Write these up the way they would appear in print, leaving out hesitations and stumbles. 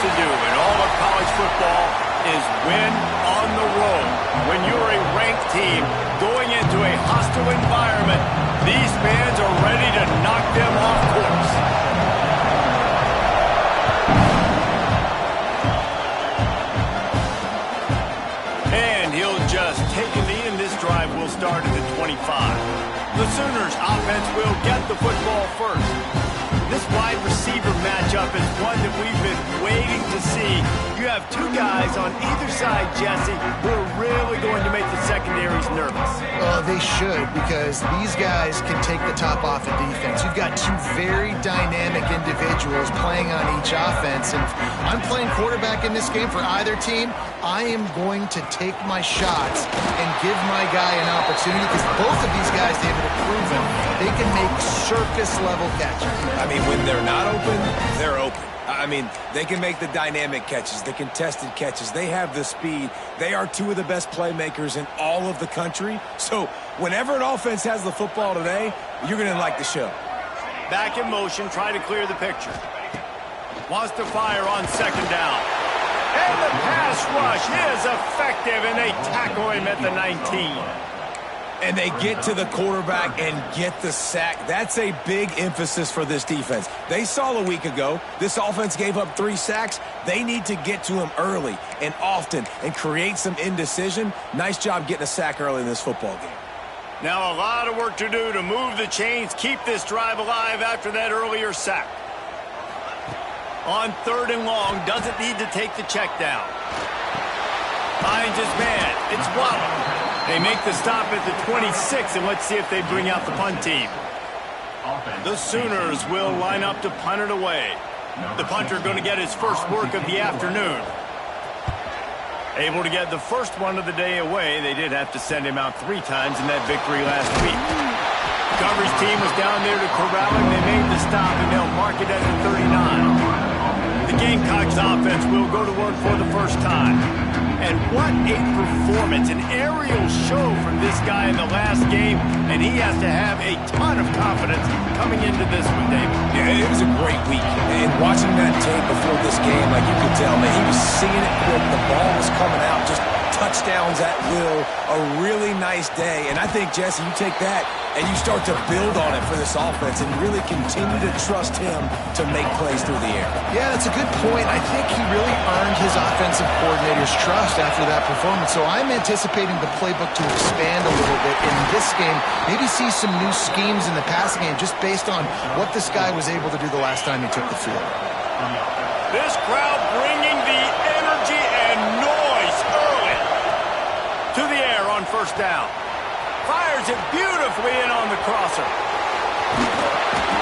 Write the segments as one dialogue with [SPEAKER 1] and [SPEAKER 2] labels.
[SPEAKER 1] to do in all of college football is win on the road. When you're a ranked team going into a hostile environment, these fans are ready to knock them off course. And he'll just take a knee, and this drive will start at the 25. The Sooners offense will get the football first. This wide receiver matchup is one that we've been waiting to see. You have two guys on either side, Jesse, who are really going to make the secondaries nervous.
[SPEAKER 2] Well, they should, because these guys can take the top off of defense. You've got two very dynamic individuals playing on each offense, and if I'm playing quarterback in this game for either team, I am going to take my shots and give my guy an opportunity, because both of these guys, David, have proven they can make circus-level catches.
[SPEAKER 3] I mean, when they're not open, they're open. I mean, they can make the dynamic catches, the contested catches. They have the speed. They are two of the best playmakers in all of the country. So whenever an offense has the football today, you're going to like the show.
[SPEAKER 1] Back in motion, try to clear the picture. Wants to fire on second down. And the pass rush is effective, and they tackle him at the 19.
[SPEAKER 3] And they get to the quarterback and get the sack. That's a big emphasis for this defense. They saw a week ago this offense gave up 3 sacks. They need to get to him early and often and create some indecision. Nice job getting a sack early in this football game.
[SPEAKER 1] Now a lot of work to do to move the chains, keep this drive alive after that earlier sack. On 3rd and long, doesn't need to take the check down. Finds his man. It's Waddle. They make the stop at the 26, and let's see if they bring out the punt team. The Sooners will line up to punt it away. The punter going to get his first work of the afternoon. Able to get the first one of the day away. They did have to send him out 3 times in that victory last week. Coverage team was down there to corral him. They made the stop, and they'll mark it at the 39. The Gamecocks offense will go to work for the first time. And what a performance, an aerial show from this guy in the last game, and he has to have a ton of confidence coming into this one, David.
[SPEAKER 3] Yeah, it was a great week. And watching that tape before this game, like you could tell, man, he was seeing it quick. The ball was coming out, just touchdowns at will. A really nice day. And I think, Jesse, you take that and you start to build on it for this offense and really continue to trust him to make plays through the air.
[SPEAKER 2] Yeah, that's a good point. I think he really earned his offensive coordinator's trust after that performance. So I'm anticipating the playbook to expand a little bit in this game. Maybe see some new schemes in the passing game just based on what this guy was able to do the last time he took the field.
[SPEAKER 1] This crowd bringing the energy and noise early to the air on first down. Fires it beautifully in on the crosser.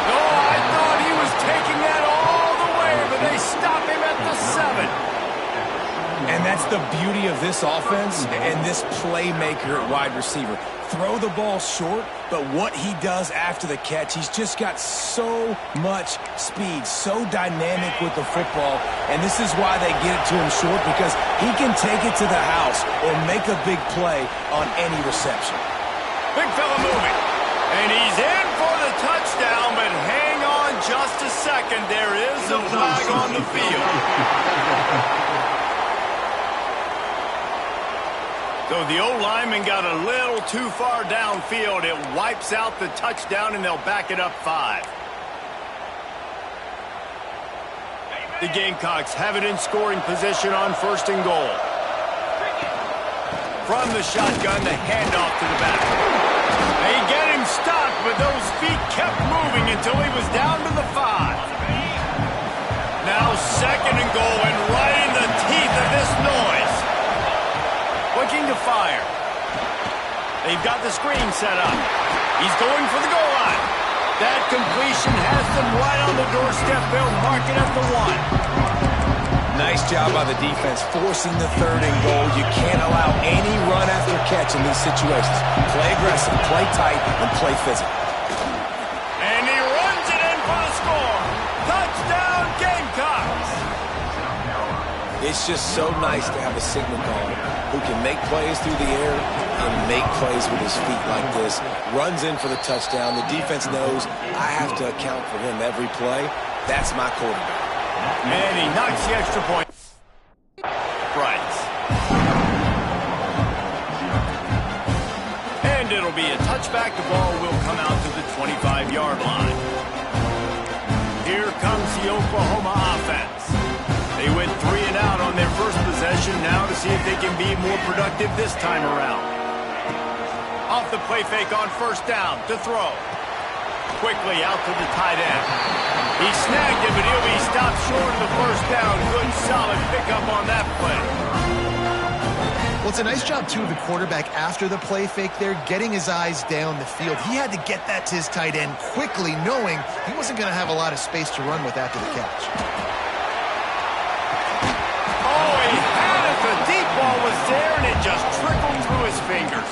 [SPEAKER 1] Oh, I thought he was taking that all the way, but they stop him at the 7.
[SPEAKER 3] And that's the beauty of this offense and this playmaker at wide receiver. Throw the ball short, but what he does after the catch, he's just got so much speed, so dynamic with the football, and this is why they get it to him short, because he can take it to the house or make a big play on any reception.
[SPEAKER 1] Big fella moving. And he's in for the touchdown, but hang on just a second. There is a flag on the field. So the O-lineman got a little too far downfield. It wipes out the touchdown, and they'll back it up 5. The Gamecocks have it in scoring position on 1st and goal. From the shotgun, the handoff to the back. They get him stopped, but those feet kept moving until he was down to the 5. Now 2nd and goal, and right in the teeth of this noise. Looking to fire. They've got the screen set up. He's going for the goal line. That completion has them right on the doorstep. They'll mark it at the 1.
[SPEAKER 3] Nice job by the defense, forcing the 3rd and goal. You can't allow any run after catch in these situations. Play aggressive, play tight, and play physical.
[SPEAKER 1] And he runs it in for the score. Touchdown, Gamecocks.
[SPEAKER 3] It's just so nice to have a signal caller who can make plays through the air and make plays with his feet like this. Runs in for the touchdown. The defense knows I have to account for him every play. That's my quarterback.
[SPEAKER 1] And he knocks the extra point. Right. And it'll be a touchback. The ball will come out to the 25-yard line. Here comes the Oklahoma offense. They went 3 and out on their first possession. Now to see if they can be more productive this time around. Off the play fake on first down to throw. Quickly out to the tight end. He snagged it, but he'll be stopped short of the first down. Good, solid pickup on that play.
[SPEAKER 2] Well, it's a nice job, too, of the quarterback after the play fake there, getting his eyes down the field. He had to get that to his tight end quickly, knowing he wasn't going to have a lot of space to run with after the catch.
[SPEAKER 1] Oh, he had it. The deep ball was there, and it just trickled through his fingers.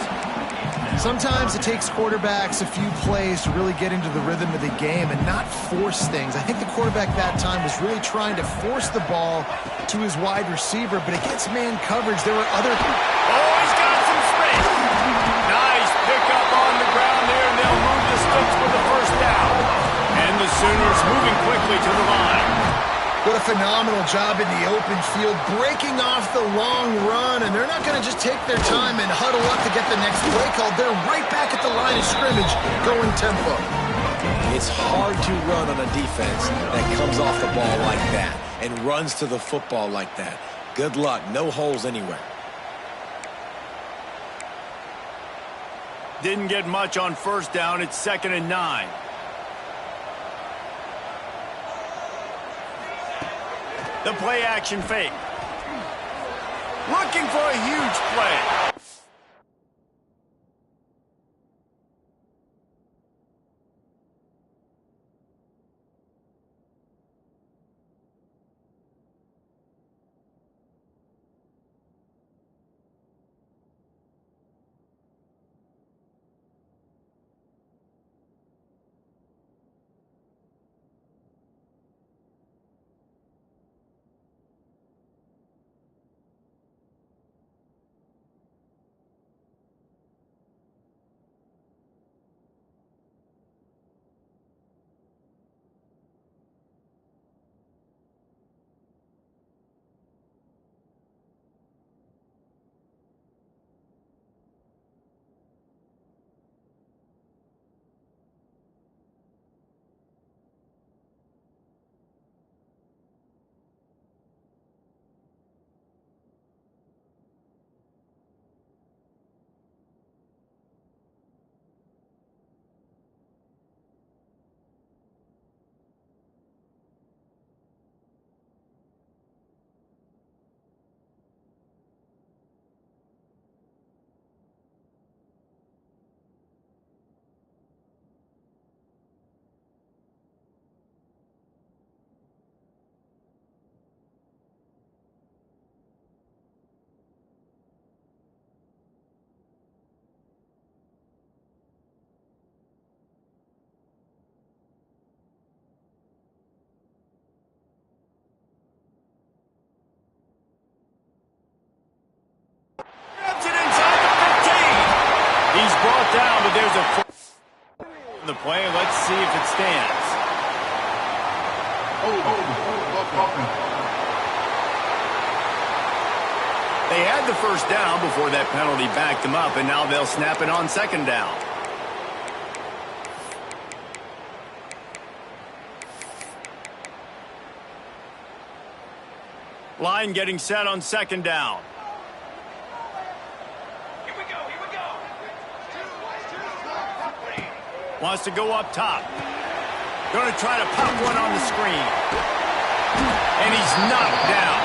[SPEAKER 2] Sometimes it takes quarterbacks a few plays to really get into the rhythm of the game and not force things. I think the quarterback that time was really trying to force the ball to his wide receiver, but against man coverage, there were other...
[SPEAKER 1] Oh, he's got some space. Nice pickup on the ground there, and they'll move the sticks for the first down. And the Sooners moving quickly to the line.
[SPEAKER 2] What a phenomenal job in the open field, breaking off the long run, and they're not going to just take their time and huddle up to get the next play called. They're right back at the line of scrimmage, going tempo.
[SPEAKER 3] It's hard to run on a defense that comes off the ball like that and runs to the football like that. Good luck. No holes anywhere.
[SPEAKER 1] Didn't get much on first down. It's 2nd and 9. The play action fake. Looking for a huge play. Brought down, but there's a the play. Let's see if it stands. They had the first down before that penalty backed them up, and now they'll snap it on 2nd down. Line getting set on 2nd down. Wants to go up top. Going to try to pop one on the screen. And he's knocked down.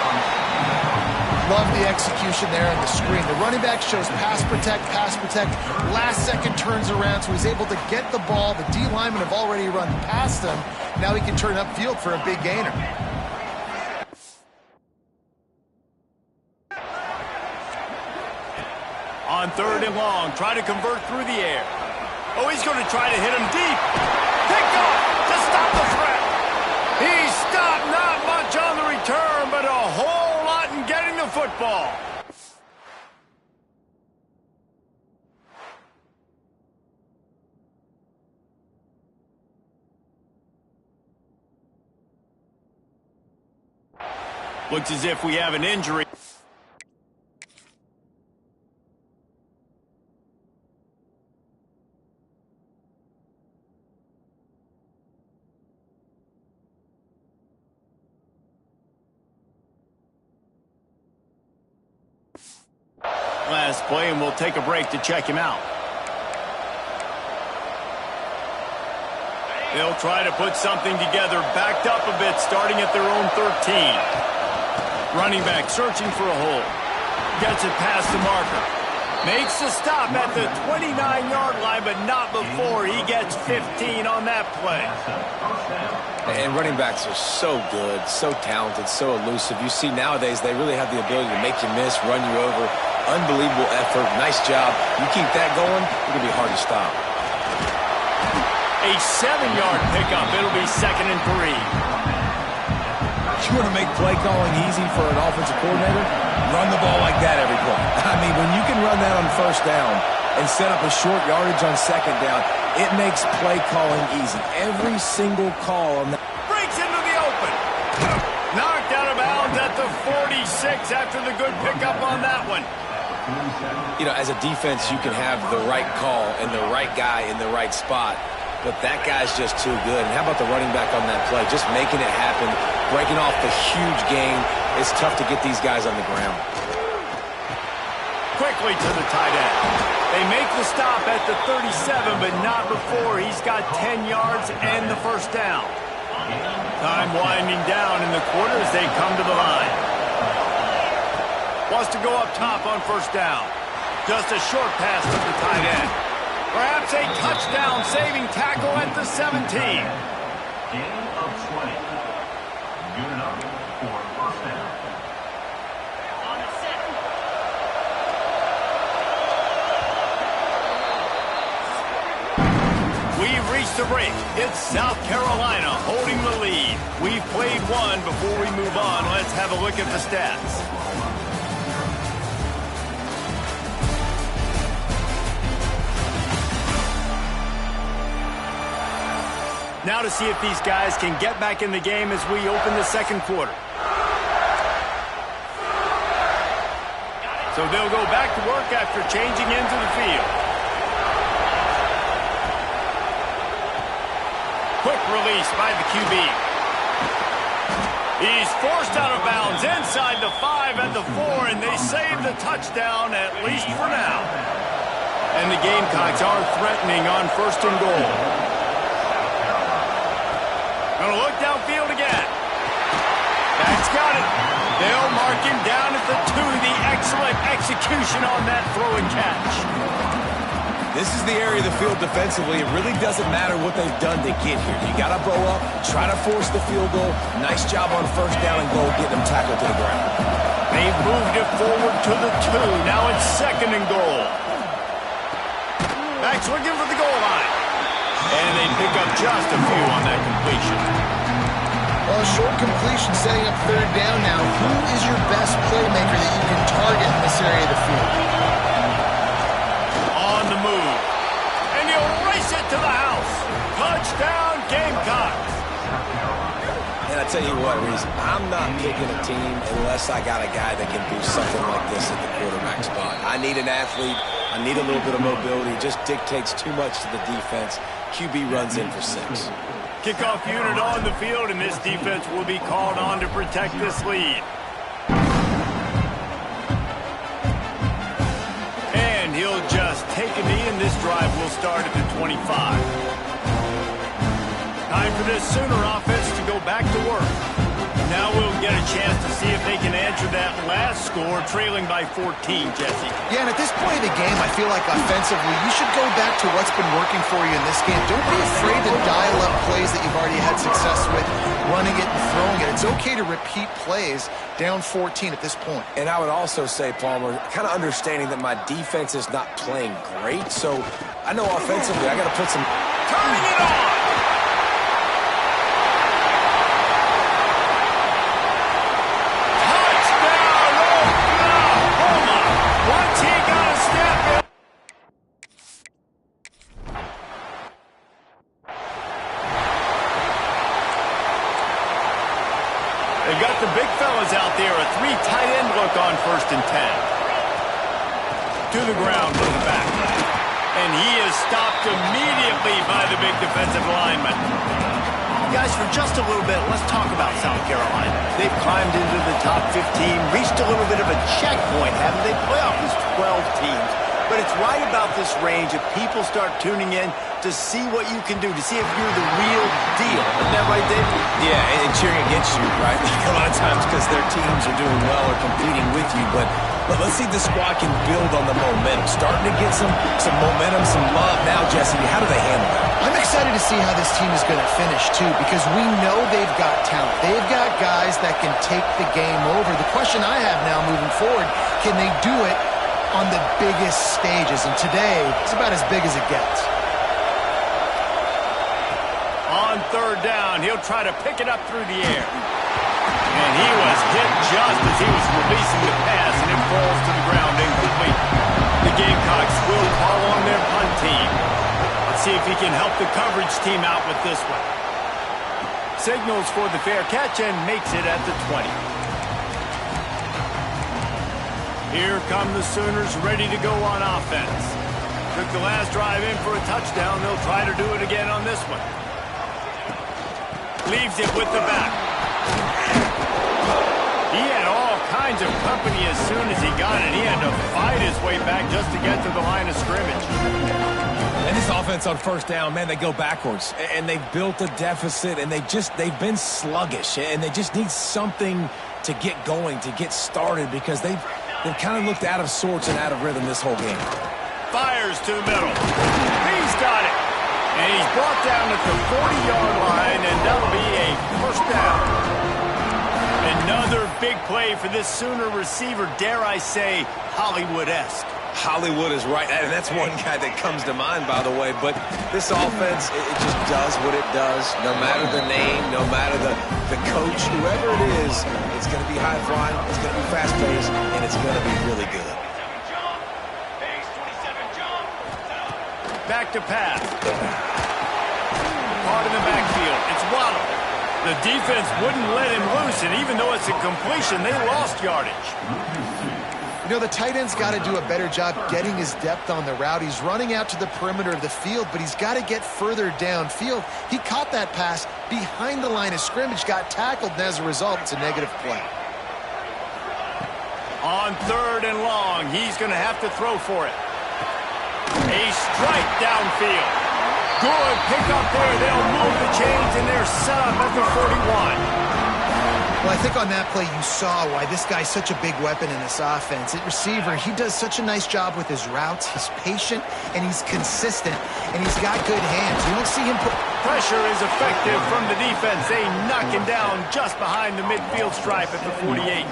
[SPEAKER 2] Love the execution there on the screen. The running back shows pass protect, pass protect. Last second turns around, so he's able to get the ball. The D linemen have already run past him. Now he can turn upfield for a big gainer.
[SPEAKER 1] On 3rd and long, try to convert through the air. Oh, he's going to try to hit him deep. Pick off to stop the threat. He stopped, not much on the return, but a whole lot in getting the football. Looks as if we have an injury. Last play, and we'll take a break to check him out. They'll try to put something together, backed up a bit, starting at their own 13. Running back searching for a hole. Gets it past the marker. Makes the stop at the 29-yard line, but not before he gets 15 on that play.
[SPEAKER 3] And running backs are so good, so talented, so elusive. You see nowadays they really have the ability to make you miss, run you over. Unbelievable effort. Nice job. You keep that going, it's going to be hard to stop.
[SPEAKER 1] A 7-yard pickup. It'll be 2nd and 3.
[SPEAKER 3] You want to make play calling easy for an offensive coordinator? Run the ball like that every play. I mean, when you can run that on first down and set up a short yardage on second down, it makes play calling easy. Every single call on that.
[SPEAKER 1] Breaks into the open. Knocked out of bounds at the 46 after the good pickup on that one.
[SPEAKER 3] You know, as a defense, you can have the right call and the right guy in the right spot, but that guy's just too good. And how about the running back on that play? Just making it happen, breaking off the huge gain. It's tough to get these guys on the ground.
[SPEAKER 1] Quickly to the tight end. They make the stop at the 37, but not before he's got 10 yards and the first down. Time winding down in the quarter as they come to the line. Wants to go up top on first down. Just a short pass to the tight end. Perhaps a touchdown-saving tackle at the 17.
[SPEAKER 4] Gain of 20. Unit up for first down. On the set.
[SPEAKER 1] We've reached the break. It's South Carolina holding the lead. We've played one. Before we move on, let's have a look at the stats. Now to see if these guys can get back in the game as we open the second quarter. So they'll go back to work after changing into the field. Quick release by the QB. He's forced out of bounds inside the 5 and the 4, and they save the touchdown, at least for now. And the Gamecocks are threatening on first and goal. Gonna look downfield again. That's got it. They'll mark him down at the 2. The excellent execution on that throw and catch.
[SPEAKER 3] This is the area of the field defensively. It really doesn't matter what they've done to get here. You got to bow up, try to force the field goal. Nice job on first down and goal, getting them tackled to the ground.
[SPEAKER 1] They've moved it forward to the 2. Now it's 2nd and goal. Backs looking for the goal line. And they pick up just a few on that completion.
[SPEAKER 2] Well, a short completion setting up third down now. Who is your best playmaker that you can target in this area of the field?
[SPEAKER 1] On the move. And he'll race it to the house. Touchdown, Gamecocks.
[SPEAKER 3] And I tell you what, Reese, I'm not picking a team unless I got a guy that can do something like this at the quarterback spot. I need an athlete. I need a little bit of mobility. It just dictates too much to the defense. QB runs in for 6.
[SPEAKER 1] Kickoff unit on the field, and this defense will be called on to protect this lead. And he'll just take a knee, and this drive will start at the 25. Time for this Sooner offense to go back to work. Now we'll get a chance to see if they can answer that last score, trailing by 14, Jesse.
[SPEAKER 2] Yeah, and at this point of the game, I feel like offensively, you should go back to what's been working for you in this game. Don't be afraid to dial up plays that you've already had success with, running it and throwing it. It's okay to repeat plays down 14 at this point.
[SPEAKER 3] And I would also say, Palmer, kind of understanding that my defense is not playing great, so I know offensively I got to put some...
[SPEAKER 1] Turning it on! They've got the big fellas out there To the ground for the back. And he is stopped immediately by the big defensive lineman. Guys, for just a little bit, let's talk about South Carolina. They've climbed into the top 15, reached a little bit of a checkpoint, haven't they? Playoff is 12 teams. But it's right about this range if people start tuning in to see what you can do, to see if you're the real deal. Isn't that right, David?
[SPEAKER 3] Yeah, and cheering against you, right? A lot of times because their teams are doing well or competing with you. But let's see if the squad can build on the momentum. Starting to get some momentum, some love. Now, Jesse, how do they handle that?
[SPEAKER 2] I'm excited to see how this team is going to finish, too, because we know they've got talent. They've got guys that can take the game over. The question I have now moving forward, can they do it on the biggest stages? And today, it's about as big as it gets.
[SPEAKER 1] On third down, he'll try to pick it up through the air. And he was hit just as he was releasing the pass, and it falls to the ground incomplete. The Gamecocks will call on their punt team. Let's see if he can help the coverage team out with this one. Signals for the fair catch and makes it at the 20. Here come the Sooners ready to go on offense. Took the last drive in for a touchdown. They'll try to do it again on this one. Leaves it with the back. He had all kinds of company as soon as he got it. He had to fight his way back just to get to the line of scrimmage.
[SPEAKER 3] And this offense on first down, man, they go backwards. And they've built a deficit, and they've been sluggish. And they just need something to get going, to get started, because they've kind of looked out of sorts and out of rhythm this whole game.
[SPEAKER 1] Fires to the middle. He's got it. And he's brought down at the 40-yard line, and that'll be a first down. Another big play for this Sooner receiver, dare I say, Hollywood-esque.
[SPEAKER 3] Hollywood is right, and that's one guy that comes to mind, by the way. But this offense, it just does what it does. No matter the name, no matter the coach, whoever it is, it's going to be high-flying, it's going to be fast-paced, and it's going to be really good.
[SPEAKER 1] Back to pass. Caught in the backfield. It's Waddle. The defense wouldn't let him loose, and even though it's a completion, they lost yardage.
[SPEAKER 2] You know, the tight end's got to do a better job getting his depth on the route. He's running out to the perimeter of the field, but he's got to get further downfield. He caught that pass behind the line of scrimmage, got tackled, and as a result, it's a negative play.
[SPEAKER 1] On third and long, he's going to have to throw for it. A strike downfield. Good pickup there. They'll move the chains, and they're set up at the 41.
[SPEAKER 2] Well, I think on that play you saw why this guy's such a big weapon in this offense. At receiver, he does such a nice job with his routes. He's patient, and he's consistent, and he's got good hands. You don't see him put...
[SPEAKER 1] Pressure is effective from the defense. They knock him down just behind the midfield stripe at the 48.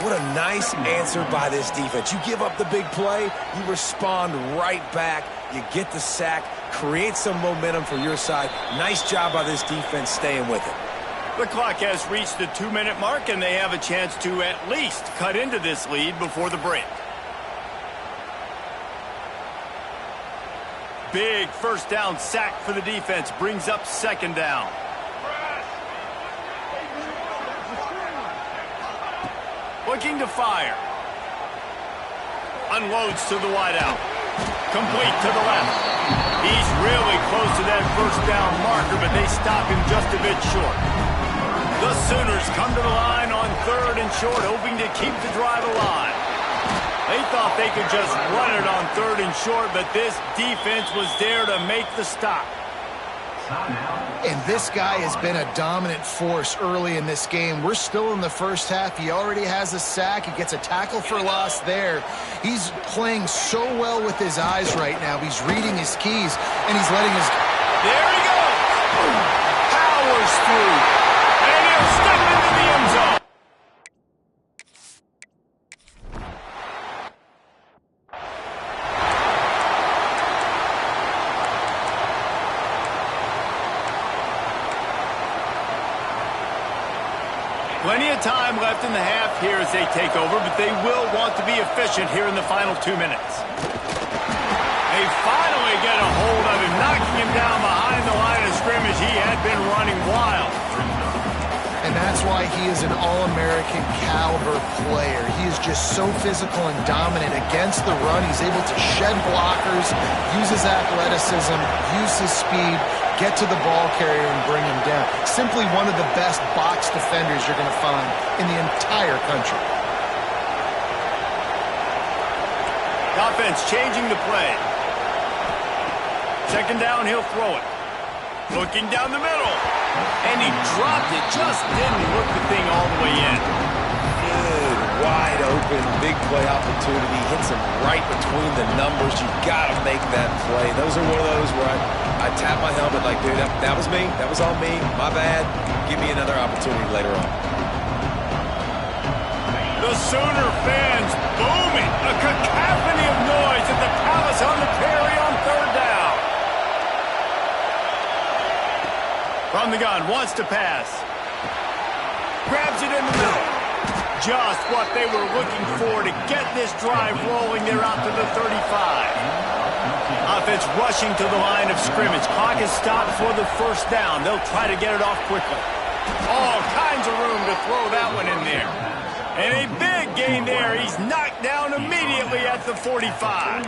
[SPEAKER 3] What a nice answer by this defense. You give up the big play, you respond right back, you get the sack, create some momentum for your side. Nice job by this defense staying with it.
[SPEAKER 1] The clock has reached the 2-minute mark, and they have a chance to at least cut into this lead before the break. Big first down sack for the defense brings up second down. Looking to fire. Unloads to the wideout. Complete to the left. He's really close to that first down marker, but they stop him just a bit short. The Sooners come to the line on third and short, hoping to keep the drive alive. They thought they could just run it on third and short, but this defense was there to make the stop.
[SPEAKER 2] And this guy has been a dominant force early in this game. We're still in the first half. He already has a sack. He gets a tackle for loss there. He's playing so well with his eyes right now. He's reading his keys, and he's letting his...
[SPEAKER 1] There he goes! Powers through. And he'll step into the end zone. Plenty of time left in the half here as they take over, but they will want to be efficient here in the final 2 minutes. They finally get a hold of him, knocking him down behind the line of scrimmage. He had been running wild.
[SPEAKER 2] And that's why he is an All-American caliber player. He is just so physical and dominant against the run. He's able to shed blockers, use his athleticism, use his speed, get to the ball carrier and bring him down. Simply one of the best box defenders you're going to find in the entire country.
[SPEAKER 1] Offense changing the play. Second down, he'll throw it. Looking down the middle. And he dropped it. Just didn't look the thing all the way in.
[SPEAKER 3] Good, wide open, big play opportunity. Hits him right between the numbers. You got to make that play. Those are one of those where I tap my helmet like, dude, that was me. That was on me. My bad. Give me another opportunity later on.
[SPEAKER 1] The Sooner fans booming. A cacophony of noise at the Palace on the carry on third down. From the gun, wants to pass. Grabs it in the middle. Just what they were looking for to get this drive rolling. They're out to the 35. Offense rushing to the line of scrimmage. Clock is stopped for the first down. They'll try to get it off quickly. All kinds of room to throw that one in there. And a big gain there. He's knocked down immediately at the 45.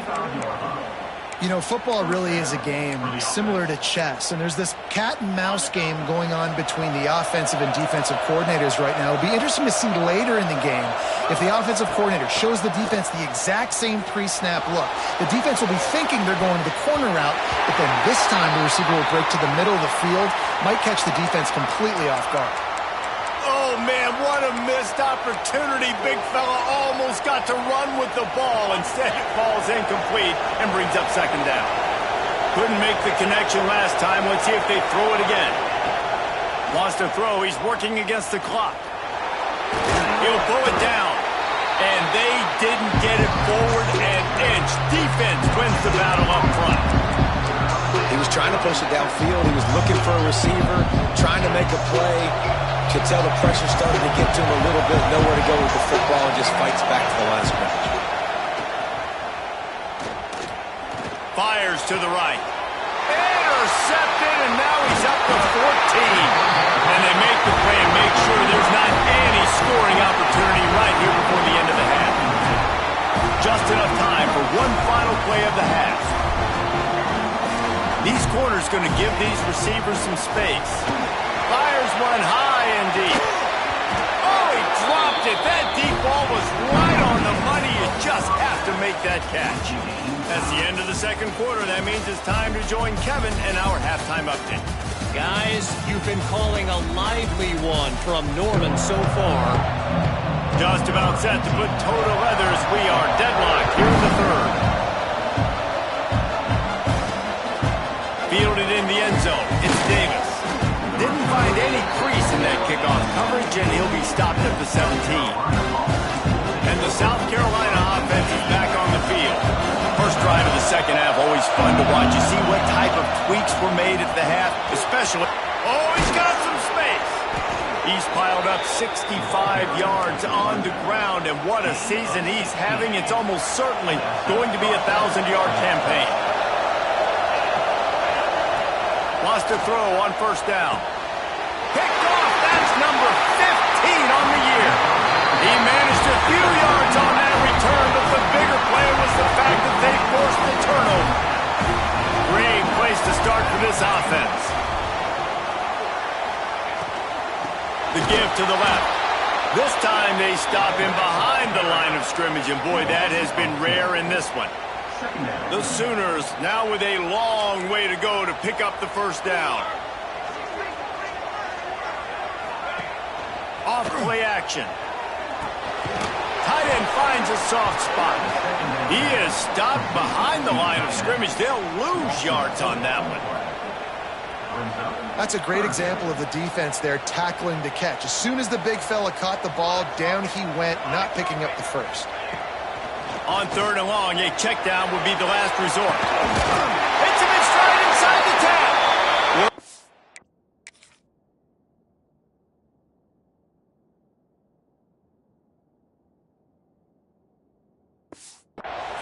[SPEAKER 2] You know, football really is a game similar to chess, and there's this cat and mouse game going on between the offensive and defensive coordinators right now. It'll be interesting to see later in the game if the offensive coordinator shows the defense the exact same pre-snap look. The defense will be thinking they're going the corner route, but then this time the receiver will break to the middle of the field, might catch the defense completely off guard.
[SPEAKER 1] Oh, man, what a missed opportunity. Big fella almost got to run with the ball. Instead, it falls incomplete and brings up second down. Couldn't make the connection last time. Let's see if they throw it again. Wants to throw. He's working against the clock. He'll pull it down. And they didn't get it forward an inch. Defense wins the battle up front.
[SPEAKER 3] He was trying to push it downfield. He was looking for a receiver, trying to make a play. Could tell the pressure started to get to him a little bit. Nowhere to go with the football and just fights back to the line of scrimmage.
[SPEAKER 1] Fires to the right. Intercepted, and now he's up to 14. And they make the play and make sure there's not any scoring opportunity right here before the end of the half. Just enough time for one final play of the half. These corners going to give these receivers some space. Fires one high and deep. Oh, he dropped it. That deep ball was right on the money. You just have to make that catch. That's the end of the second quarter. That means it's time to join Kevin in our halftime update.
[SPEAKER 5] Guys, you've been calling a lively one from Norman so far.
[SPEAKER 1] Just about set to put total leathers. We are deadlocked here in the third. Fielded in the end zone. It's Davis. Didn't find any crease in that kickoff coverage, and he'll be stopped at the 17. And the South Carolina offense is back on the field. First drive of the second half, always fun to watch. You see what type of tweaks were made at the half, especially. Oh, he's got some space. He's piled up 65 yards on the ground, and what a season he's having. It's almost certainly going to be a 1,000-yard campaign. Lost to throw on first down. Picked off. That's number 15 on the year. He managed a few yards on that return, but the bigger play was the fact that they forced the turnover. Great place to start for this offense. The give to the left. This time they stop him behind the line of scrimmage, and boy, that has been rare in this one. The Sooners now with a long way to go to pick up the first down. Off play action. Tight end finds a soft spot. He is stopped behind the line of scrimmage. They'll lose yards on that one.
[SPEAKER 2] That's a great example of the defense there tackling the catch. As soon as the big fella caught the ball, down he went, not picking up the first.
[SPEAKER 1] On third and long, a check down would be the last resort. Hits him in stride inside the 10.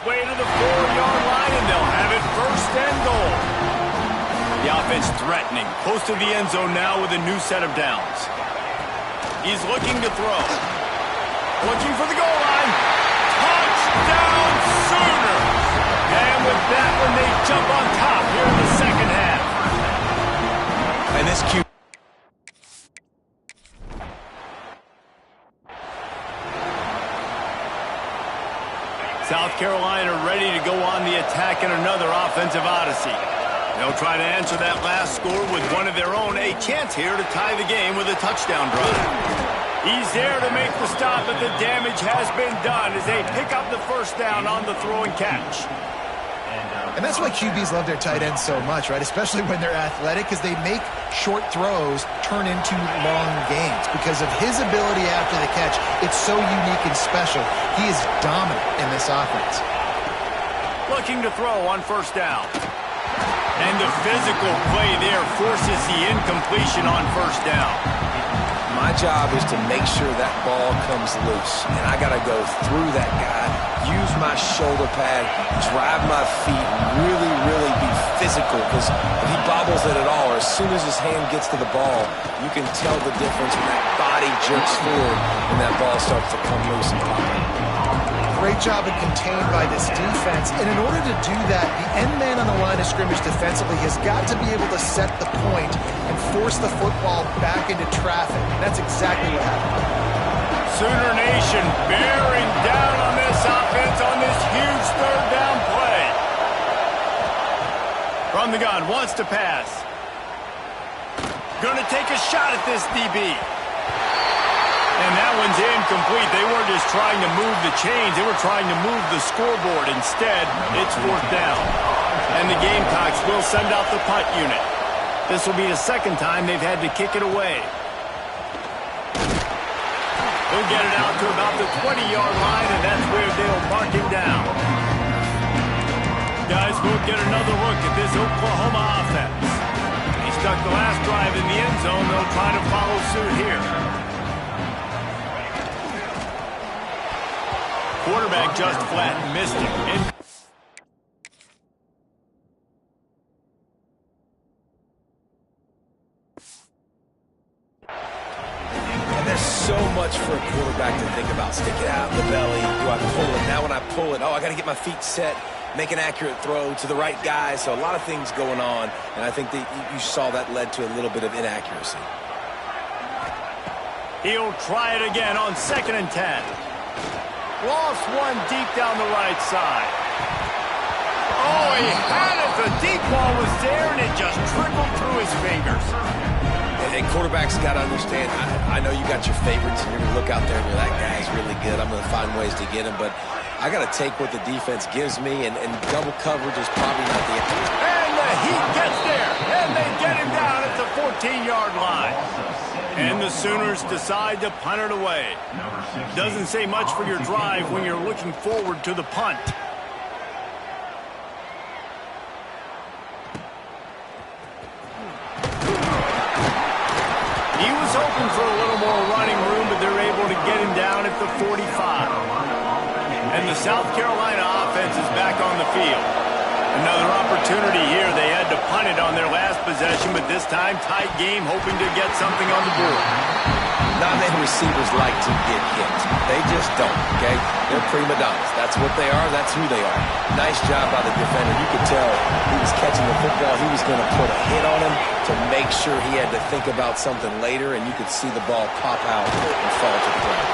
[SPEAKER 1] Way to the 4-yard line, and they'll have it first and goal. The offense threatening, close to the end zone now with a new set of downs. He's looking to throw. Looking for the goal line. Touchdown Sooners! And with that one, they jump on top here in the second half.
[SPEAKER 3] And this cue.
[SPEAKER 1] South Carolina ready to go on the attack in another offensive odyssey. They'll try to answer that last score with one of their own. A chance here to tie the game with a touchdown drive. He's there to make the stop, but the damage has been done as they pick up the first down on the throw and catch.
[SPEAKER 2] And that's why QBs love their tight ends so much, right? Especially when they're athletic, because they make short throws turn into long gains. Because of his ability after the catch, it's so unique and special. He is dominant in this offense.
[SPEAKER 1] Looking to throw on first down. And the physical play there forces the incompletion on first down.
[SPEAKER 3] My job is to make sure that ball comes loose. And I got to go through that guy, use my shoulder pad, drive my feet, really, really be physical. Because if he bobbles it at all, or as soon as his hand gets to the ball, you can tell the difference when that body jerks forward and that ball starts to come loose and pop out.
[SPEAKER 2] Great job of contained by this defense. And in order to do that, the end man on the line of scrimmage defensively has got to be able to set the point and force the football back into traffic. And that's exactly what happened.
[SPEAKER 1] Sooner Nation bearing down on this offense on this huge third down play. From the gun, wants to pass. Going to take a shot at this DB. And that one's incomplete. They weren't just trying to move the chains. They were trying to move the scoreboard. Instead, it's fourth down. And the Gamecocks will send out the punt unit. This will be the second time they've had to kick it away. They'll get it out to about the 20-yard line, and that's where they'll mark him down. Guys, we'll get another look at this Oklahoma offense. He stuck the last drive in the end zone. They'll try to follow suit here. Quarterback just flat and missed it.
[SPEAKER 3] And there's so much for a quarterback to think about. Stick it out the belly. Do I pull it? Now when I pull it, I got to get my feet set, make an accurate throw to the right guy. So a lot of things going on, and I think that you saw that led to a little bit of inaccuracy.
[SPEAKER 1] He'll try it again on 2nd and 10. Lost one deep down the right side. Oh, he had it. The deep ball was there, and it just trickled through his fingers.
[SPEAKER 3] And quarterbacks got to understand, I know you got your favorites, and you're going to look out there and you're that guy's really good. I'm going to find ways to get him, but I got to take what the defense gives me, and double coverage is probably not the answer.
[SPEAKER 1] And the Heat gets there, and they get him down at the 14-yard line. And the Sooners decide to punt it away. Doesn't say much for your drive when you're looking forward to the punt. He was hoping for a little more running room, but they're able to get him down at the 45. And the South Carolina offense is back on the field. Another opportunity here. They had to punt it on their last possession, but this time tight game, hoping to get something on the board.
[SPEAKER 3] Not many receivers like to get hit. They just don't, okay? They're prima donnas. That's what they are. That's who they are. Nice job by the defender. You could tell he was catching the football. He was going to put a hit on him to make sure he had to think about something later, and you could see the ball pop out and fall to the ground.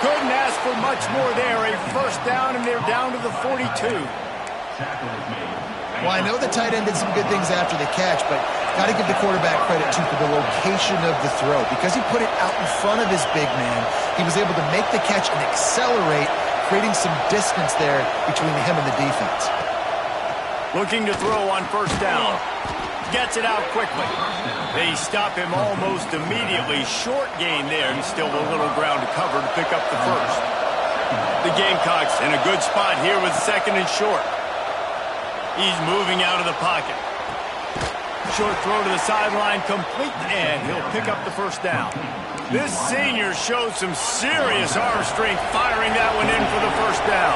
[SPEAKER 1] Couldn't ask for much more there. A first down, and they're down to the 42.
[SPEAKER 2] Well, I know the tight end did some good things after the catch, but got to give the quarterback credit, too, for the location of the throw. Because he put it out in front of his big man, he was able to make the catch and accelerate, creating some distance there between him and the defense.
[SPEAKER 1] Looking to throw on first down. Gets it out quickly. They stop him almost immediately. Short gain there, and still a little ground to cover to pick up the first. The Gamecocks in a good spot here with 2nd and short. He's moving out of the pocket. Short throw to the sideline, complete, and he'll pick up the first down. This senior shows some serious arm strength firing that one in for the first down.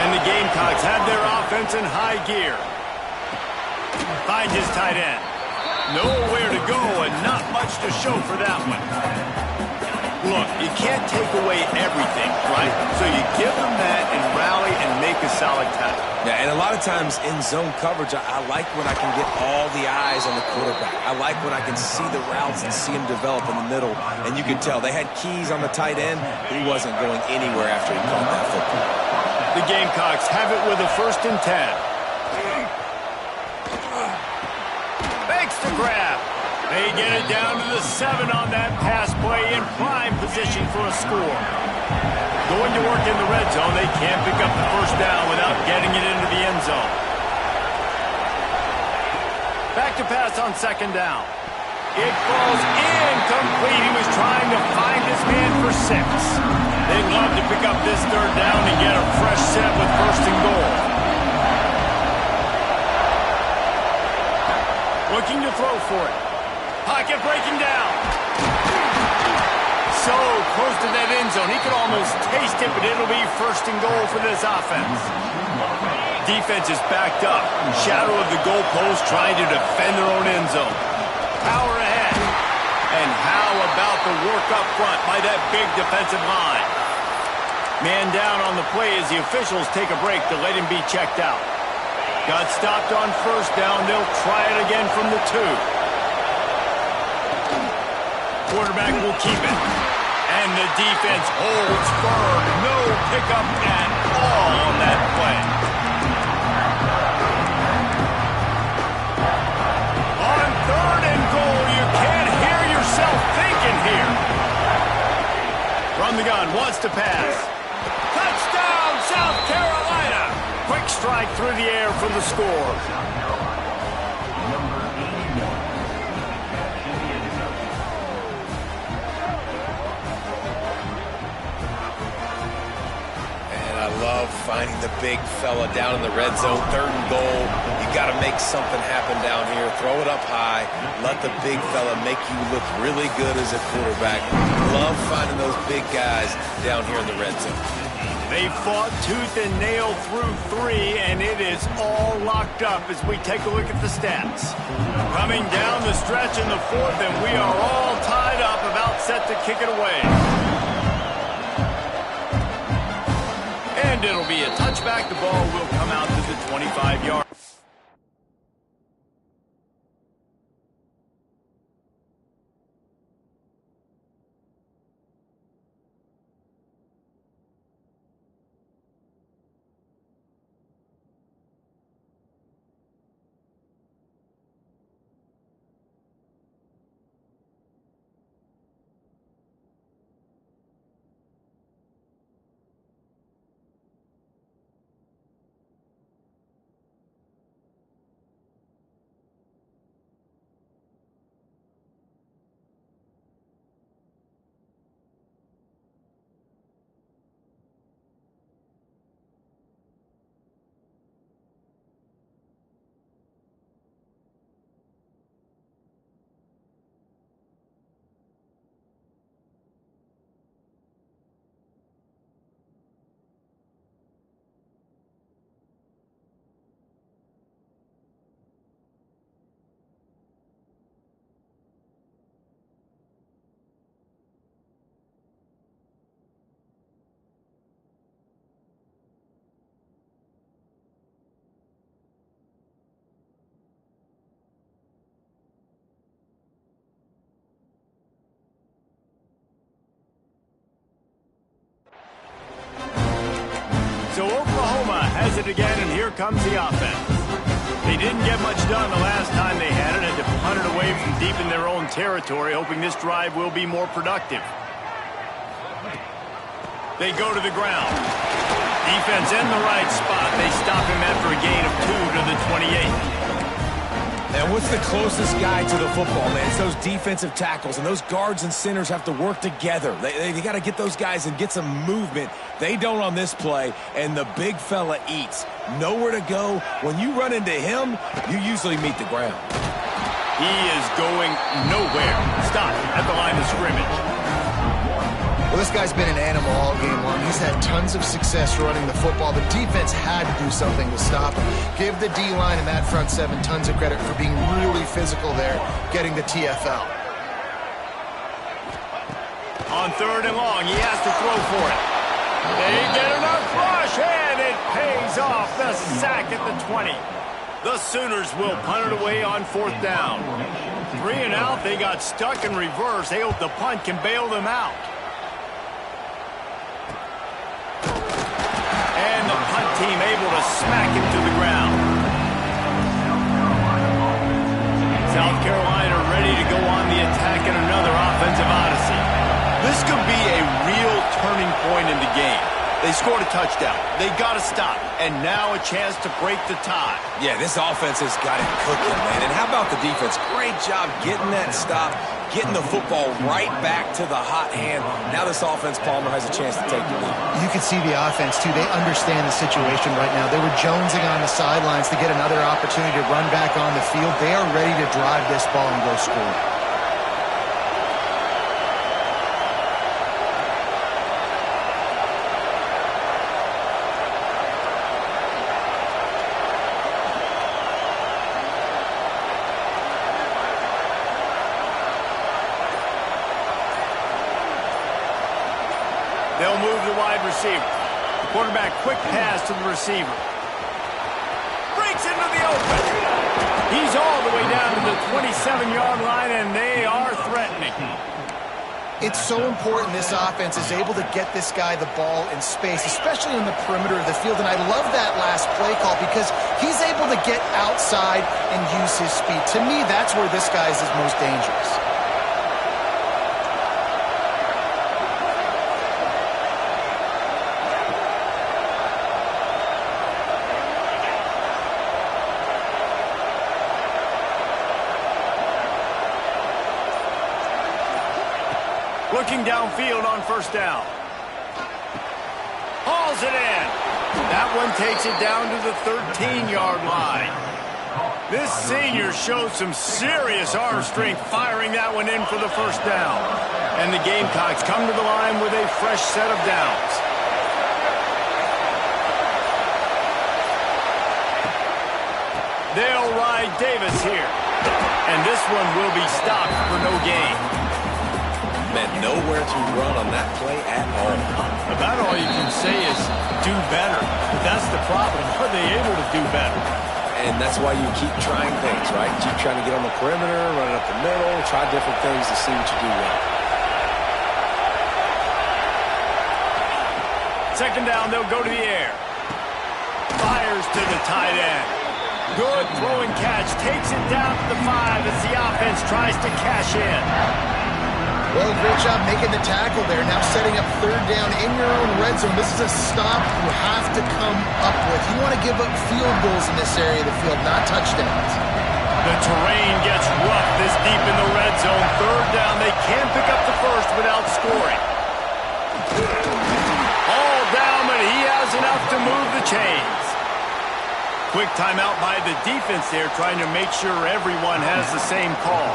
[SPEAKER 1] And the Gamecocks have their offense in high gear. Finds his tight end. Nowhere to go and not much to show for that one. Look, you can't take away everything, right? So you give them that and rally and make a solid tackle.
[SPEAKER 3] Yeah, and a lot of times in zone coverage, I like when I can get all the eyes on the quarterback. I like when I can see the routes and see him develop in the middle. And you can tell they had keys on the tight end. He wasn't going anywhere after he caught that football.
[SPEAKER 1] The Gamecocks have it with a 1st and 10. Makes the grab. They get it down to the 7 on that pass play in prime position for a score. Going to work in the red zone. They can't pick up the 1st down without getting it into the end zone. Back to pass on 2nd down. It falls incomplete. He was trying to find his man for 6. They'd love to pick up this 3rd down and get a fresh set with 1st and goal. Looking to throw for it. Pocket breaking down. So close to that end zone. He could almost taste it, but it'll be 1st and goal for this offense. Defense is backed up. Shadow of the goalpost trying to defend their own end zone. Power ahead. And how about the work up front by that big defensive line? Man down on the play as the officials take a break to let him be checked out. Got stopped on 1st down. They'll try it again from the 2. Quarterback will keep it. And the defense holds firm. No pickup at all on that play. On 3rd and goal, you can't hear yourself thinking here. From the gun, wants to pass. Touchdown, South Carolina. Quick strike through the air for the score.
[SPEAKER 3] Love finding the big fella down in the red zone. 3rd and goal. You got to make something happen down here. Throw it up high. Let the big fella make you look really good as a quarterback. Love finding those big guys down here in the red zone.
[SPEAKER 1] They fought tooth and nail through 3, and it is all locked up as we take a look at the stats. Coming down the stretch in the 4th, and we are all tied up, about set to kick it away. And it'll be a touchback. The ball will come out to the 25-yard. So Oklahoma has it again, and here comes the offense. They didn't get much done the last time they had it, had to punt it away from deep in their own territory, hoping this drive will be more productive. They go to the ground. Defense in the right spot. They stop him after a gain of 2 to the 28.
[SPEAKER 3] And what's the closest guy to the football, man? It's those defensive tackles, and those guards and centers have to work together. They got to get those guys and get some movement. They don't on this play, and the big fella eats. Nowhere to go. When you run into him, you usually meet the ground.
[SPEAKER 1] He is going nowhere. Stop at the line of scrimmage.
[SPEAKER 2] Well, this guy's been an animal all game long. He's had tons of success running the football. The defense had to do something to stop him. Give the D-line and that front 7 tons of credit for being really physical there, getting the TFL.
[SPEAKER 1] On 3rd and long, he has to throw for it. They get enough rush, and it pays off. The sack at the 20. The Sooners will punt it away on 4th down. 3 and out, they got stuck in reverse. They hope the punt can bail them out. And the punt team able to smack him to the ground. South Carolina ready to go on the attack in another offensive odyssey. This could be a real turning point in the game. They scored a touchdown. They got to stop. And now a chance to break the tie.
[SPEAKER 3] Yeah, this offense has got it cooking, man. And how about the defense? Great job getting that stop, getting the football right back to the hot hand. Now this offense, Palmer, has a chance to take the lead.
[SPEAKER 2] You can see the offense, too. They understand the situation right now. They were jonesing on the sidelines to get another opportunity to run back on the field. They are ready to drive this ball and go score.
[SPEAKER 1] They'll move the wide receiver. The quarterback, quick pass to the receiver. Breaks into the open. He's all the way down to the 27-yard line, and they are threatening.
[SPEAKER 2] It's so important this offense is able to get this guy the ball in space, especially in the perimeter of the field. And I love that last play call because he's able to get outside and use his speed. To me, that's where this guy is his most dangerous.
[SPEAKER 1] Looking downfield on 1st down. Hauls it in. That one takes it down to the 13-yard line. This senior shows some serious arm strength firing that one in for the 1st down. And the Gamecocks come to the line with a fresh set of downs. They'll ride Davis here. And this one will be stopped for no gain.
[SPEAKER 3] Man, nowhere to run on that play at all.
[SPEAKER 1] About all you can say is do better. But that's the problem. Are they able to do better?
[SPEAKER 3] And that's why you keep trying things, right? Keep trying to get on the perimeter, run it up the middle, try different things to see what you do well.
[SPEAKER 1] 2nd down, they'll go to the air. Fires to the tight end. Good throw and catch. Takes it down to the 5 as the offense tries to cash in.
[SPEAKER 2] Well, great job making the tackle there. Now setting up 3rd down in your own red zone. This is a stop you have to come up with. You want to give up field goals in this area of the field, not touchdowns.
[SPEAKER 1] The terrain gets rough this deep in the red zone. 3rd down, they can't pick up the first without scoring. All down, but he has enough to move the chains. Quick timeout by the defense there, trying to make sure everyone has the same call.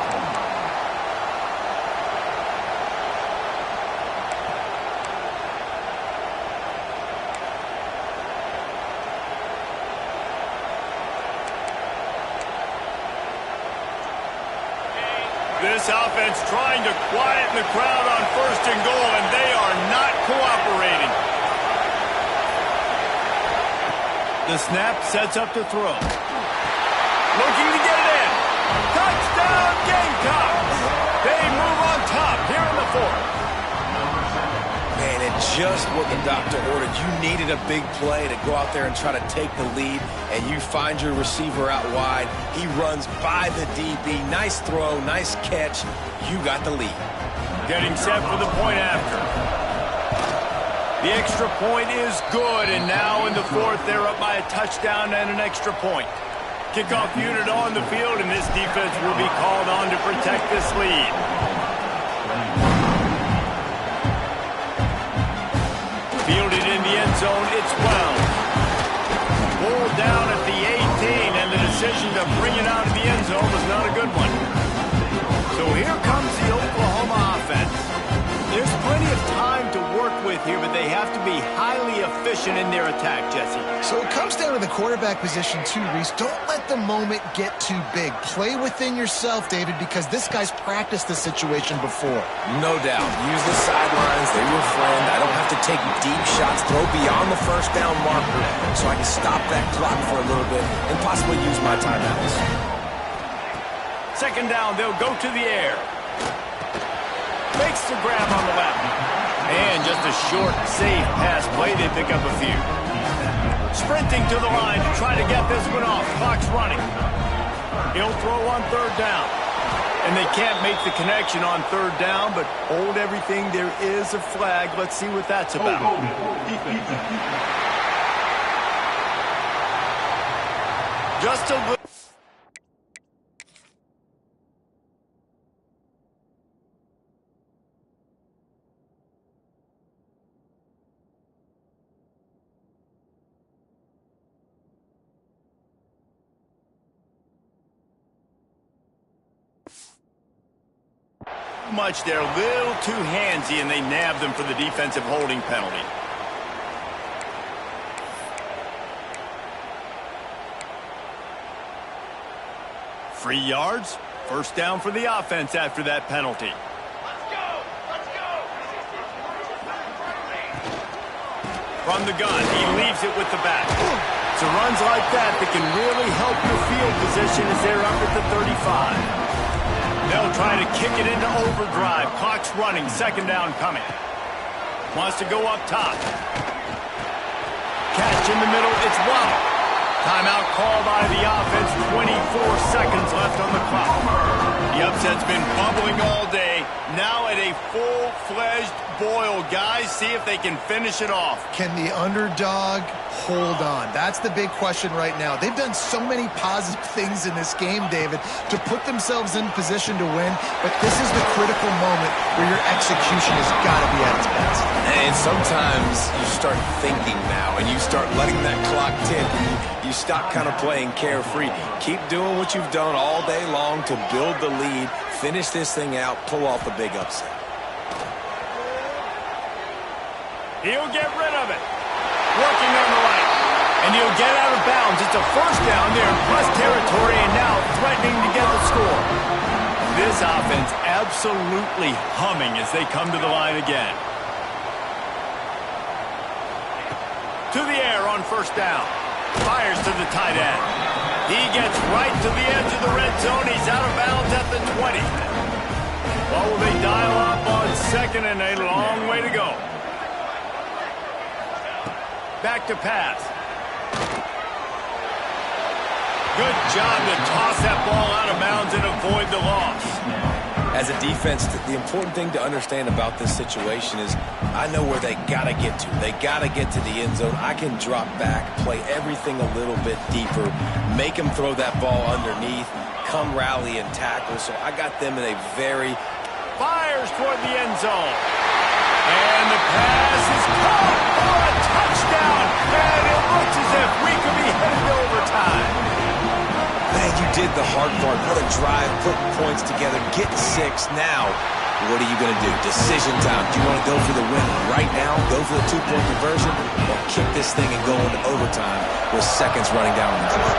[SPEAKER 1] This offense trying to quieten the crowd on 1st and goal, and they are not cooperating. The snap sets up to throw. Looking to get it in. Touchdown, Gamecocks! They move on top here in the 4th.
[SPEAKER 3] Man, and just what the doctor ordered. You needed a big play to go out there and try to take the lead, and you find your receiver out wide. He runs by the DB. Nice throw, nice catch. You got the lead.
[SPEAKER 1] Getting set for the point after. The extra point is good, and now in the 4th, they're up by a touchdown and an extra point. Kickoff unit on the field, and this defense will be called on to protect this lead. Fielded in the end zone, it's Wells. Pulled down at the 18, and the decision to bring it out of the end zone was not a good one. So here comes the Oklahoma offense. There's plenty of time to work with here, but they have to be highly efficient possession in their attack, Jesse.
[SPEAKER 2] So it comes down to the quarterback position too, Reese. Don't let the moment get too big. Play within yourself, David, because this guy's practiced this situation before.
[SPEAKER 3] No doubt. Use the sidelines. They're your friend. I don't have to take deep shots, throw beyond the first down marker so I can stop that clock for a little bit and possibly use my timeouts.
[SPEAKER 1] Second down, they'll go to the air. Makes the grab on the left. And just a short, safe pass play. They pick up a few. Sprinting to the line to try to get this one off. Clock's running. He'll throw on third down. And they can't make the connection on third down, but hold everything. There is a flag. Let's see what that's about. Just a little. Much they're a little too handsy, and they nab them for the defensive holding penalty. Free yards, first down for the offense after that penalty.
[SPEAKER 4] Let's go! Let's go!
[SPEAKER 1] From the gun, he leaves it with the back. So runs like that can really help your field position as they're up at the 35. They'll try to kick it into overdrive. Clock's running. Second down coming. Wants to go up top. Catch in the middle. It's Waddle. Timeout called by the offense. 24 seconds left on the clock. The upset's been bubbling all day. Now at a full-fledged boil. Guys, see if they can finish it off.
[SPEAKER 2] Can the underdog hold on? That's the big question right now. They've done so many positive things in this game, David, to put themselves in position to win, but this is the critical moment where your execution has got to be at its best.
[SPEAKER 3] And sometimes you start thinking now, and you start letting that clock tick, and you stop kind of playing carefree. Keep doing what you've done all day long to build the lead, finish this thing out, pull off the big upset.
[SPEAKER 1] He'll get rid of it. Working on the right. And he'll get out of bounds. It's a first down there in plus territory, and now threatening to get the score. This offense absolutely humming as they come to the line again. To the air on first down. Fires to the tight end. He gets right to the edge of the red zone. He's out of bounds at the 20. Well, will they dial up on second, and a long way to go. Back to pass. Good job to toss that ball out of bounds and avoid the loss.
[SPEAKER 3] As a defense, the important thing to understand about this situation is I know where they got to get to. They got to get to the end zone. I can drop back, play everything a little bit deeper, make them throw that ball underneath, come rally and tackle. So I got them in a very...
[SPEAKER 1] Fires toward the end zone. And the pass is caught for a touchdown. And it looks as if we could be headed to overtime.
[SPEAKER 3] Man, you did the hard part. What a drive, putting points together, getting 6. Now, what are you going to do? Decision time. Do you want to go for the win right now, go for the 2-point conversion, or kick this thing and go into overtime with seconds running down on the clock?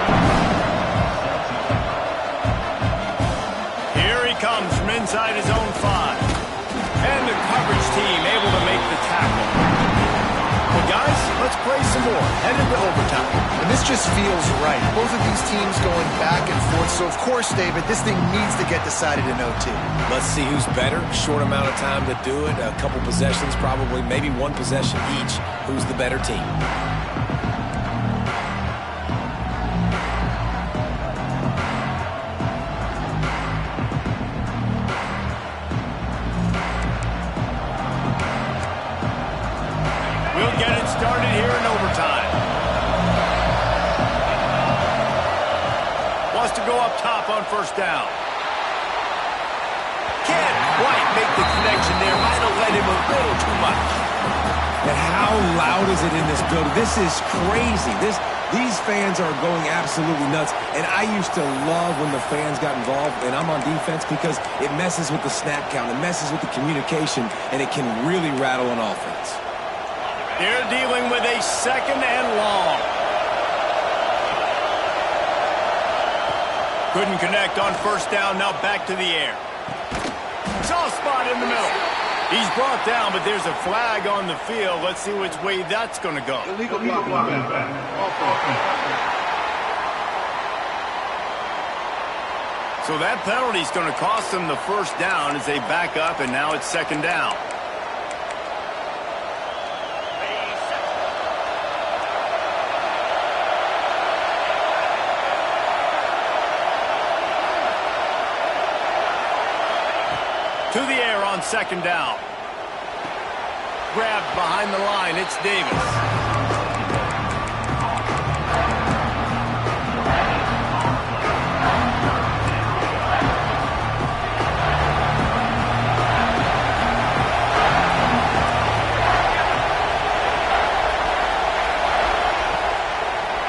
[SPEAKER 1] Here he comes from inside his own 5. And the coverage team able to make the tackle. Well, guys, let's play some more. Headed to overtime.
[SPEAKER 2] And this just feels right. Both of these teams going back and forth. So, of course, David, this thing needs to get decided in OT.
[SPEAKER 3] Let's see who's better. Short amount of time to do it. A couple possessions, probably, maybe one possession each. Who's the better team?
[SPEAKER 1] We'll get it started here in overtime. Wants to go up top on first down. Can't quite make the connection there. Might have led him a little too much.
[SPEAKER 3] And how loud is it in this building? This is crazy. These fans are going absolutely nuts. And I used to love when the fans got involved, and I'm on defense, because it messes with the snap count. It messes with the communication, and it can really rattle an offense.
[SPEAKER 1] They're dealing with a 2nd and long. Couldn't connect on 1st down, now back to the air. Soft spot in the middle. He's brought down, but there's a flag on the field. Let's see which way that's going to go.
[SPEAKER 4] Illegal block.
[SPEAKER 1] So that penalty is going to cost them the 1st down as they back up, and now it's 2nd down. To the air on 2nd down. Grabbed behind the line, it's Davis.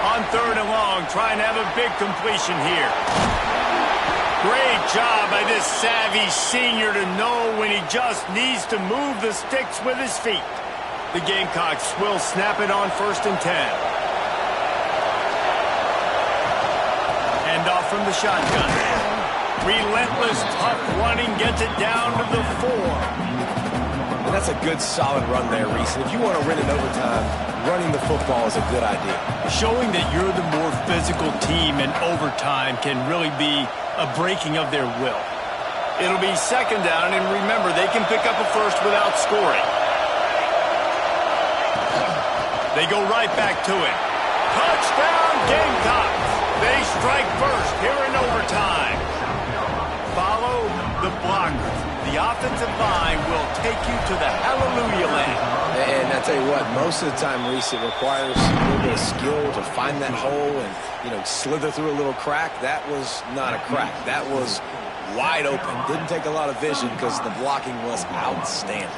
[SPEAKER 1] On 3rd and long, trying to have a big completion here. Great job by this savvy senior to know when he just needs to move the sticks with his feet. The Gamecocks will snap it on 1st and 10. Hand off from the shotgun. Relentless, tough running gets it down to the 4.
[SPEAKER 3] And that's a good, solid run there, Reese. And if you want to win in overtime, running the football is a good idea.
[SPEAKER 1] Showing that you're the more physical team in overtime can really be a breaking of their will. It'll be 2nd down, and remember, they can pick up a 1st without scoring. They go right back to it. Touchdown, Gamecocks! They strike first here in overtime. Follow the blockers. The offensive line will take you to the hallelujah land.
[SPEAKER 3] And I tell you what, most of the time, Reese, it requires a little bit of skill to find that hole and, slither through a little crack. That was not a crack. That was wide open. Didn't take a lot of vision because the blocking was outstanding.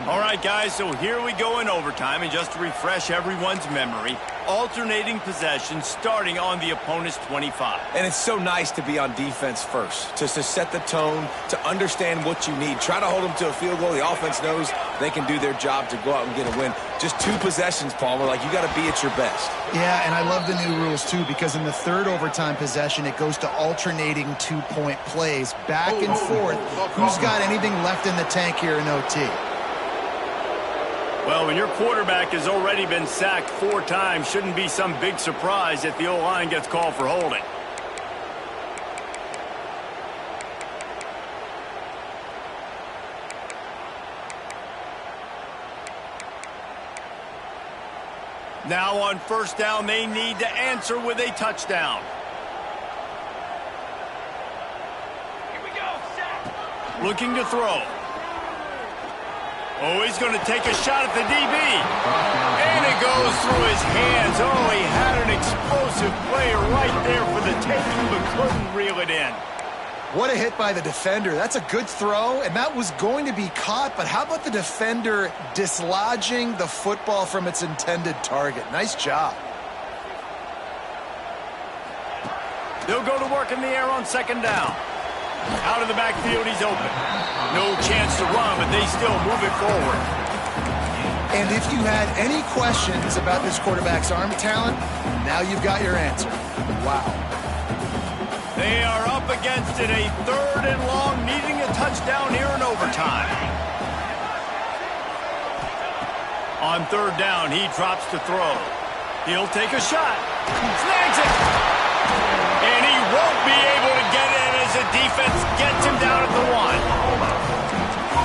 [SPEAKER 1] All right, guys, so here we go in overtime. And just to refresh everyone's memory, alternating possessions starting on the opponent's 25.
[SPEAKER 3] And it's so nice to be on defense first, just to set the tone, to understand what you need. Try to hold them to a field goal. The offense knows they can do their job to go out and get a win. Just 2 possessions, Palmer. Like, you got to be at your best.
[SPEAKER 2] Yeah, and I love the new rules, too, because in the 3rd overtime possession, it goes to alternating 2-point plays, back and forth. Who's got anything left in the tank here in OT?
[SPEAKER 1] Well, when your quarterback has already been sacked 4 times, shouldn't be some big surprise if the O-line gets called for holding. Now on 1st down, they need to answer with a touchdown.
[SPEAKER 4] Here we go, set.
[SPEAKER 1] Looking to throw. Oh, he's going to take a shot at the DB. And it goes through his hands. Oh, he had an explosive play right there for the taking, but couldn't reel it in.
[SPEAKER 2] What a hit by the defender. That's a good throw, and that was going to be caught, but how about the defender dislodging the football from its intended target? Nice job.
[SPEAKER 1] They'll go to work in the air on 2nd down. Out of the backfield, he's open. No chance to run, but they still move it forward.
[SPEAKER 2] And if you had any questions about this quarterback's arm talent, now you've got your answer. Wow.
[SPEAKER 1] They are up against it, a 3rd and long, needing a touchdown here in overtime. On 3rd down, he drops to throw. He'll take a shot. Snags it. And he won't be able to get in as the defense gets him down at the 1.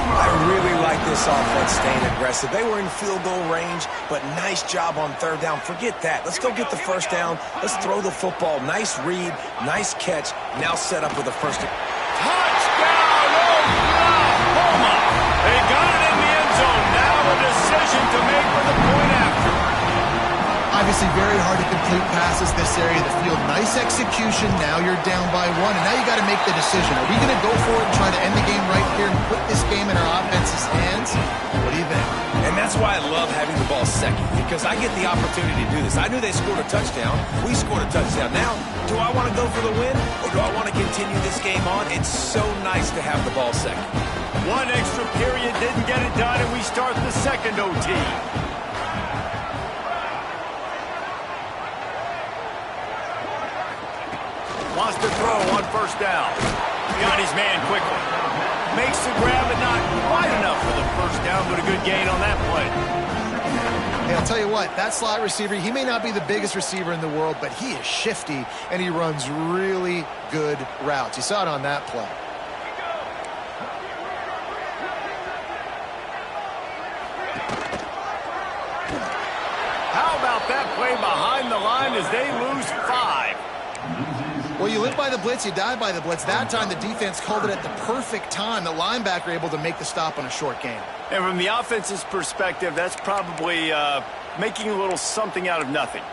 [SPEAKER 3] I really like this offense staying aggressive. They were in field goal range, but nice job on 3rd down. Forget that. Let's go get the 1st down. Let's throw the football. Nice read, nice catch. Now set up with the 1st.
[SPEAKER 1] Touchdown, Oklahoma! They got it in the end zone. Now a decision to make for the point after.
[SPEAKER 2] Obviously very hard to complete passes this area of the field. Nice execution. Now you're down by 1, and now you got to make the decision. Are we going to go for it and try to end the game right here and put this game in our offense's hands? What do you think?
[SPEAKER 3] And that's why I love having the ball second, because I get the opportunity to do this. I knew they scored a touchdown. We scored a touchdown. Now, do I want to go for the win, or do I want to continue this game on? It's so nice to have the ball second.
[SPEAKER 1] 1 extra period didn't get it done, and we start the 2nd OT. wants to throw on first down. Got his man quickly. Makes the grab, but not quite enough for the first down, but a good gain on that play.
[SPEAKER 2] Hey, I'll tell you what, that slot receiver, he may not be the biggest receiver in the world, but he is shifty, and he runs really good routes. You saw it on that play.
[SPEAKER 1] How about that play behind the line as they lose 5?
[SPEAKER 2] Well, you live by the blitz, you die by the blitz. That time, the defense called it at the perfect time. The linebacker able to make the stop on a short gain.
[SPEAKER 1] And from the offense's perspective, that's probably making a little something out of nothing.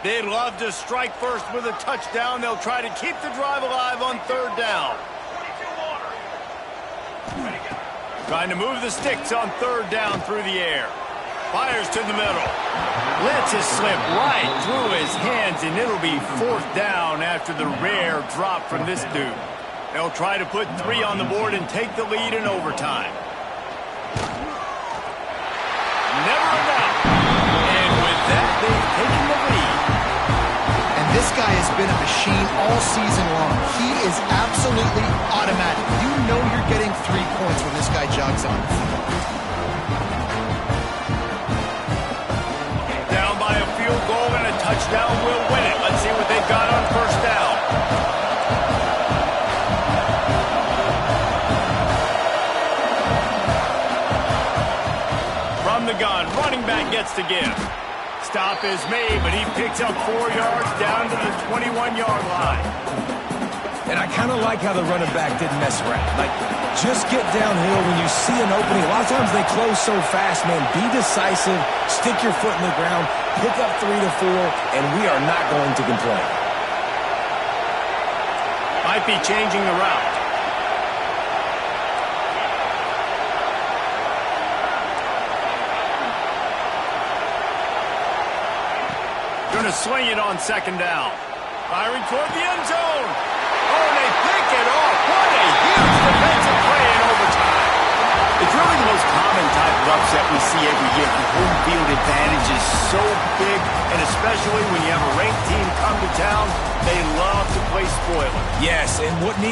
[SPEAKER 1] They'd love to strike first with a touchdown. They'll try to keep the drive alive on third down. Trying to move the sticks on third down through the air. Fires to the middle. Lets it slip right through his hands, and it'll be fourth down after the rare drop from this dude. They'll try to put 3 on the board and take the lead in overtime. Never enough. And with that, they've taken the lead.
[SPEAKER 2] And this guy has been a machine all season long. He is absolutely automatic. You know you're getting 3 points when this guy jogs on the field.
[SPEAKER 1] Down by a field goal and a touchdown will win it. Let's see what they've got on first down. From the gun, running back gets to give. Stop is made, but he picks up 4 yards down to the 21-yard line.
[SPEAKER 3] And I kind of like how the running back didn't mess around. Like, just get downhill when you see an opening. A lot of times they close so fast, man. Be decisive, stick your foot in the ground, pick up 3 to 4, and we are not going to complain.
[SPEAKER 1] Might be changing the route. Going to sling it on second down. Firing toward the end zone. Oh, and they pick it off. What a huge defensive play in overtime. It's really the most common type of upset we see every year. The home field advantage is so big, and especially when you have a ranked team come to town, they love to play spoiler.
[SPEAKER 3] Yes, and what needed